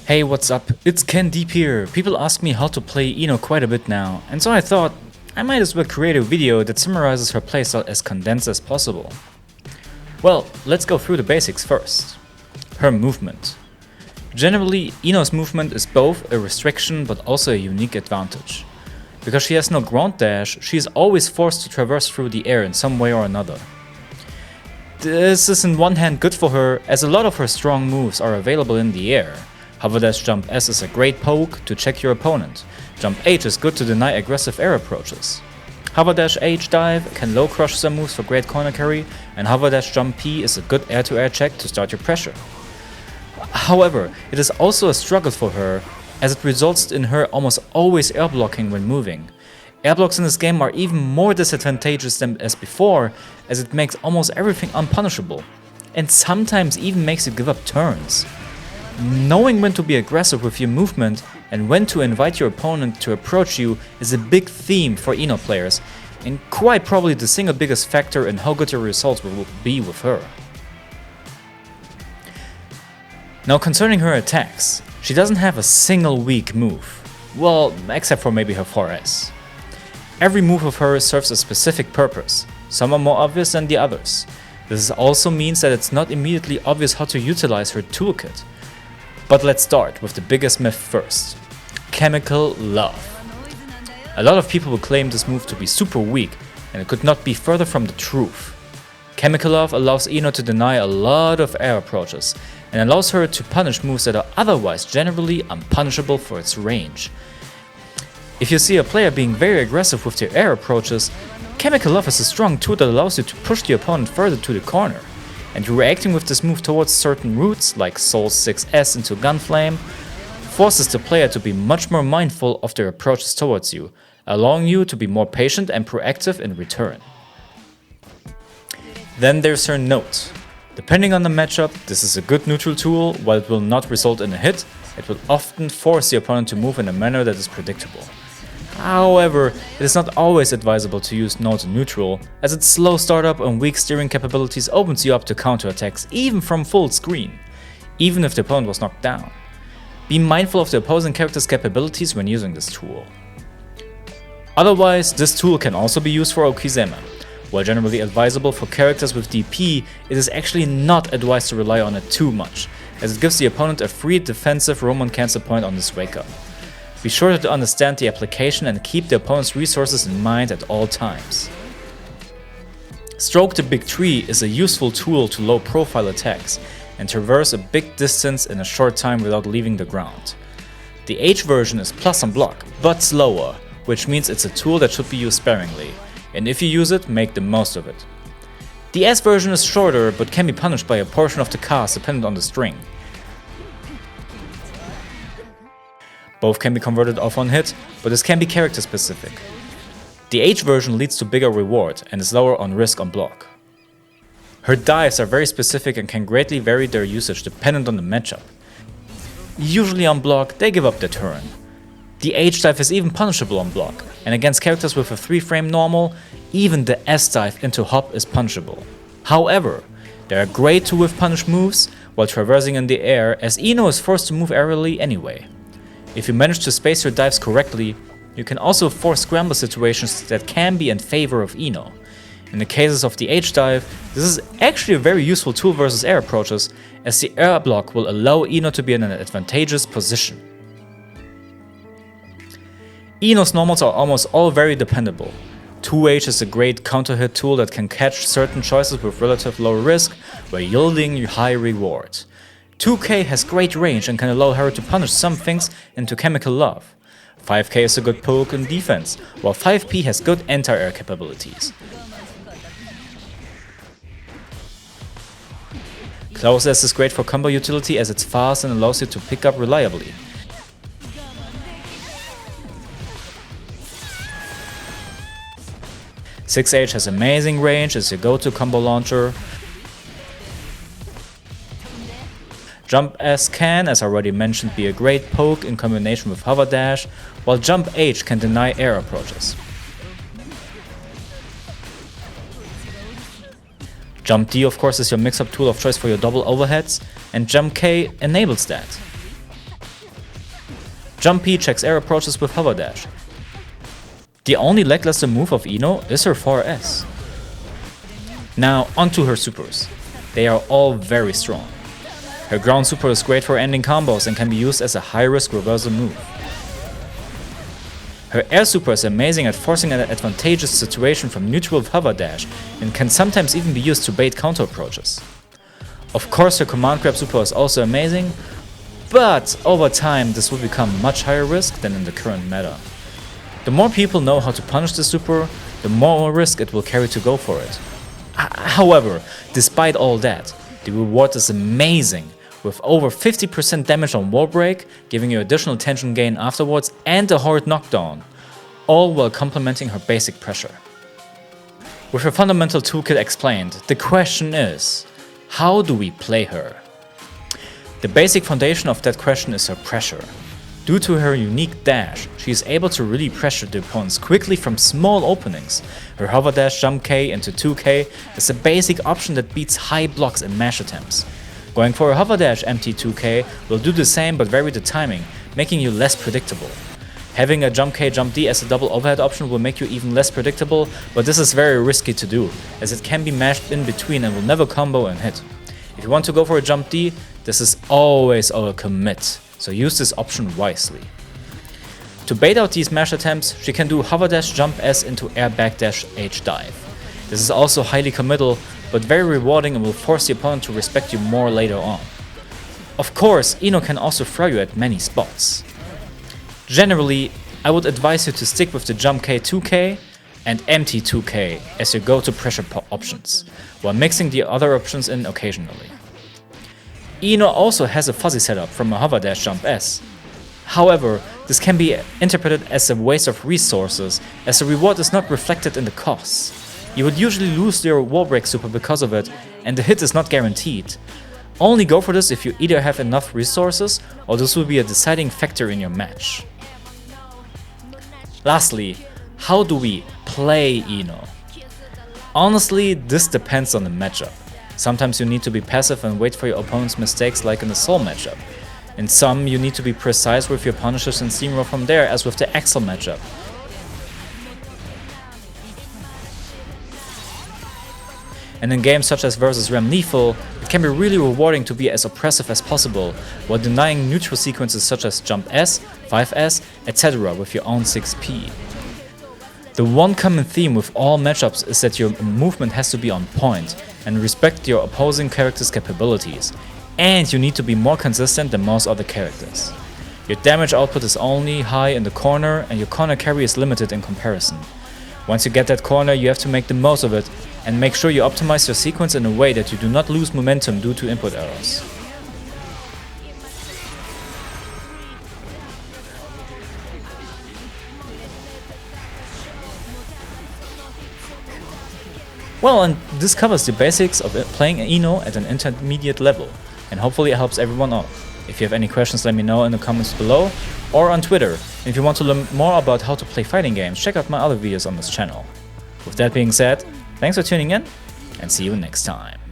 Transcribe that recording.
Hey, what's up? It's KenDeep here. People ask me how to play Ino quite a bit now, and so I thought I might as well create a video that summarizes her playstyle as condensed as possible. Well, let's go through the basics first. Her movement. Generally, Ino's movement is both a restriction but also a unique advantage. Because she has no ground dash, she is always forced to traverse through the air in some way or another. This is on one hand good for her, as a lot of her strong moves are available in the air. Hover dash jump S is a great poke to check your opponent. Jump H is good to deny aggressive air approaches. Hover dash H dive can low crush some moves for great corner carry, and hover dash jump P is a good air-to-air check to start your pressure. However, it is also a struggle for her, as it results in her almost always air blocking when moving. Air blocks in this game are even more disadvantageous than as before, as it makes almost everything unpunishable, and sometimes even makes you give up turns. Knowing when to be aggressive with your movement and when to invite your opponent to approach you is a big theme for Ino players, and quite probably the single biggest factor in how good your results will be with her. Now concerning her attacks, she doesn't have a single weak move, well, except for maybe her 4S. Every move of hers serves a specific purpose, some are more obvious than the others. This also means that it's not immediately obvious how to utilize her toolkit. But let's start with the biggest myth first. Chemical Love. A lot of people will claim this move to be super weak, and it could not be further from the truth. Chemical Love allows Ino to deny a lot of air approaches, and allows her to punish moves that are otherwise generally unpunishable for its range. If you see a player being very aggressive with their air approaches, Chemical Love is a strong tool that allows you to push the opponent further to the corner, and reacting with this move towards certain routes, like Soul 6S into Gunflame, forces the player to be much more mindful of their approaches towards you, allowing you to be more patient and proactive in return. Then there's her note. Depending on the matchup, this is a good neutral tool. While it will not result in a hit, it will often force the opponent to move in a manner that is predictable. However, it is not always advisable to use Note in neutral, as its slow startup and weak steering capabilities opens you up to counterattacks even from full screen, even if the opponent was knocked down. Be mindful of the opposing character's capabilities when using this tool. Otherwise, this tool can also be used for Okizeme. While generally advisable for characters with DP, it is actually not advised to rely on it too much, as it gives the opponent a free defensive Roman cancel point on this wake up. Be sure to understand the application and keep the opponent's resources in mind at all times. Stroke the Big Tree is a useful tool to low profile attacks and traverse a big distance in a short time without leaving the ground. The H version is plus on block, but slower, which means it's a tool that should be used sparingly, and if you use it, make the most of it. The S version is shorter, but can be punished by a portion of the cast dependent on the string. Both can be converted off on hit, but this can be character specific. The H version leads to bigger reward and is lower on risk on block. Her dives are very specific and can greatly vary their usage dependent on the matchup. Usually on block, they give up their turn. The H dive is even punishable on block, and against characters with a 3-frame normal, even the S dive into hop is punishable. However, they are great to whiff punish moves while traversing in the air, as Ino is forced to move aerially anyway. If you manage to space your dives correctly, you can also force scramble situations that can be in favor of Ino. In the cases of the H dive, this is actually a very useful tool versus air approaches, as the air block will allow Ino to be in an advantageous position. Ino's normals are almost all very dependable. 2H is a great counter hit tool that can catch certain choices with relative low risk while yielding high reward. 2K has great range and can allow her to punish some things into Chemical Love. 5K is a good poke in defense, while 5P has good anti-air capabilities. Close S is great for combo utility as it's fast and allows you to pick up reliably. .6H has amazing range as your go-to combo launcher. Jump S can, as already mentioned, be a great poke in combination with hover dash, while Jump H can deny air approaches. Jump D, of course, is your mix-up tool of choice for your double overheads, and Jump K enables that. Jump P checks air approaches with hover dash. The only lackluster move of Ino is her 4S. Now onto her supers. They are all very strong. Her ground super is great for ending combos and can be used as a high-risk reversal move. Her air super is amazing at forcing an advantageous situation from neutral with hover dash and can sometimes even be used to bait counter approaches. Of course her command grab super is also amazing, but over time this will become much higher risk than in the current meta. The more people know how to punish the super, the more risk it will carry to go for it. However, despite all that, the reward is amazing, with over 50% damage on wall break, giving you additional tension gain afterwards and a hard knockdown, all while complementing her basic pressure. With her fundamental toolkit explained, the question is, how do we play her? The basic foundation of that question is her pressure. Due to her unique dash, she is able to really pressure the opponents quickly from small openings. Her hover dash jump K into 2K is a basic option that beats high blocks and mash attempts. Going for a hover dash empty 2K will do the same but vary the timing, making you less predictable. Having a jump K jump D as a double overhead option will make you even less predictable, but this is very risky to do, as it can be mashed in between and will never combo and hit. If you want to go for a jump D, this is always a commit, so use this option wisely. To bait out these mash attempts, she can do hover dash jump S into air backdash H dive. This is also highly committal, but very rewarding and will force the opponent to respect you more later on. Of course, Ino can also throw you at many spots. Generally, I would advise you to stick with the jump K 2K and empty 2K as your go-to pressure options, while mixing the other options in occasionally. Ino also has a fuzzy setup from a hover dash jump S. However, this can be interpreted as a waste of resources, as the reward is not reflected in the costs. You would usually lose your wall break super because of it, and the hit is not guaranteed. Only go for this if you either have enough resources, or this will be a deciding factor in your match. Lastly, how do we play Ino? Honestly, this depends on the matchup. Sometimes you need to be passive and wait for your opponent's mistakes like in the Soul matchup. In some, you need to be precise with your punishes and steamroll from there, as with the Axel matchup. And in games such as vs Rem Lethal, it can be really rewarding to be as oppressive as possible, while denying neutral sequences such as jump S, 5S, etc. with your own 6P. The one common theme with all matchups is that your movement has to be on point and respect your opposing character's capabilities, and you need to be more consistent than most other characters. Your damage output is only high in the corner, and your corner carry is limited in comparison. Once you get that corner, you have to make the most of it, and make sure you optimize your sequence in a way that you do not lose momentum due to input errors. Well, and this covers the basics of playing Ino at an intermediate level, and hopefully it helps everyone out. If you have any questions, let me know in the comments below or on Twitter. And if you want to learn more about how to play fighting games, check out my other videos on this channel. With that being said, thanks for tuning in, and see you next time.